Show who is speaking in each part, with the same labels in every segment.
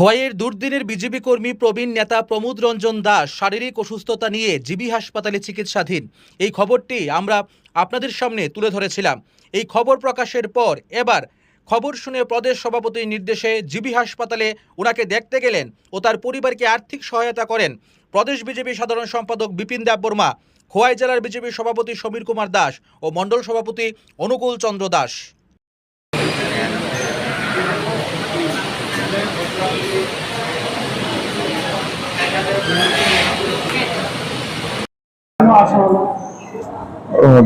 Speaker 1: খোয়াইয়ের দুর্দিনের BJP কর্মী প্রবীণ নেতা প্রমোদ রঞ্জন দাস শারীরিক অসুস্থতা নিয়ে জিবি হাসপাতালে চিকিৎসাধীন। এই খবরটি আমরা আপনাদের সামনে তুলে ধরেছিলাম। এই খবর প্রকাশের পর এবার খবর শুনে প্রদেশ সভাপতির নির্দেশে জিবি হাসপাতালে ওনাকে দেখতে গেলেন ও তার পরিবারকে আর্থিক সহায়তা করেন প্রদেশ বিজেপি সাধারণ সম্পাদক বিপিন দেববর্মা, খোয়াই জেলার বিজেপি সভাপতি সমীর কুমার দাস ও মণ্ডল সভাপতি অনুকূল চন্দ্র দাস।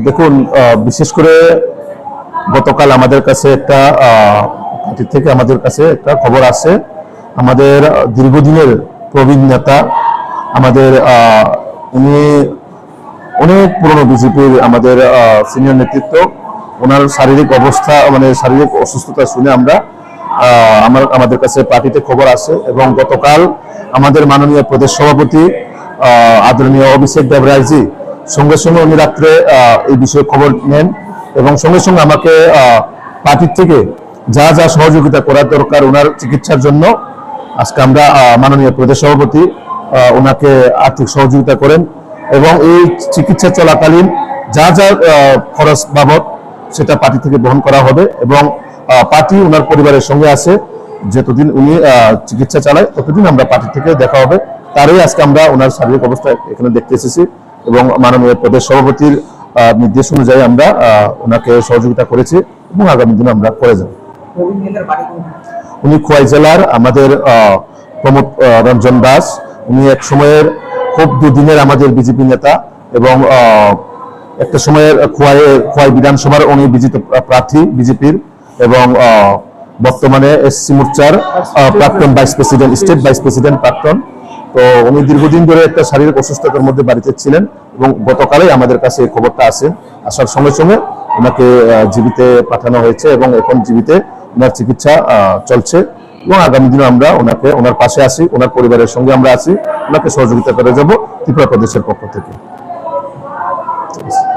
Speaker 2: দেখুন, বিশেষ করে গতকাল আমাদের কাছে একটা পার্টি থেকে আমাদের কাছে একটা খবর আসে। আমাদের দীর্ঘদিনের প্রবীণ নেতা, আমাদের উনি অনেক পুরনো বিজেপির আমাদের সিনিয়র নেতৃত্ব, ওনার শারীরিক অবস্থা শারীরিক অসুস্থতা শুনে আমাদের কাছে পার্টিতে খবর আসে এবং গতকাল আমাদের মাননীয় প্রদেশ সভাপতি আদরণীয় অভিষেক দেবরায়জি সঙ্গে সঙ্গে উনি রাত্রে এই বিষয়ে খবর নেন এবং সঙ্গে সঙ্গে আমাকে পার্টির থেকে যা যা সহযোগিতা করার দরকার ওনার চিকিৎসার জন্য আজকে আমরা মাননীয় প্রদেশ সভাপতি ওনাকে আর্থিক সহযোগিতা করেন এবং এই চিকিৎসা চলাকালীন যা যা খরচ বাবদ সেটা পার্টি থেকে বহন করা হবে এবং পার্টি ওনার পরিবারের সঙ্গে আছে। যতদিন উনি চিকিৎসা চালায় ততদিন আমরা পার্টি থেকে দেখা হবে। তারই আজকে আমরা ওনার শারীরিক অবস্থা এখানে দেখতে এসেছি এবং মাননীয় প্রদেশ সভাপতির নির্দেশ অনুযায়ী আমরা ওনাকে সহযোগিতা করেছি এবং আগামী দিনে আমরা করে যাব। উনি খোয়াই জেলার আমাদের প্রমোদ রঞ্জন দাস, উনি এক সময়ের খুব দুদিনের আমাদের বিজেপি নেতা এবং একটা সময়ের খোয়াই বিধানসভার উনি বিজিত প্রার্থী বিজেপির এবং বর্তমানে এসসি মোর্চার প্রাক্তন vice president, state vice president প্রাক্তন। তো উনি দীর্ঘদিন ধরে একটা শারীরিক অসুস্থতার মধ্যে বাড়িতে ছিলেন এবং গতকালই আমাদের কাছে এই খবরটা আসে। আসার সঙ্গে সঙ্গে ওনাকে জীবিতে পাঠানো হয়েছে এবং এখন জীবিতে ওনার চিকিৎসা চলছে এবং আগামী দিনে আমরা ওনার পাশে আছি, ওনার পরিবারের সঙ্গে আমরা আছি, ওনাকে সহযোগিতা করে যাব ত্রিপুরা প্রদেশের পক্ষ থেকে।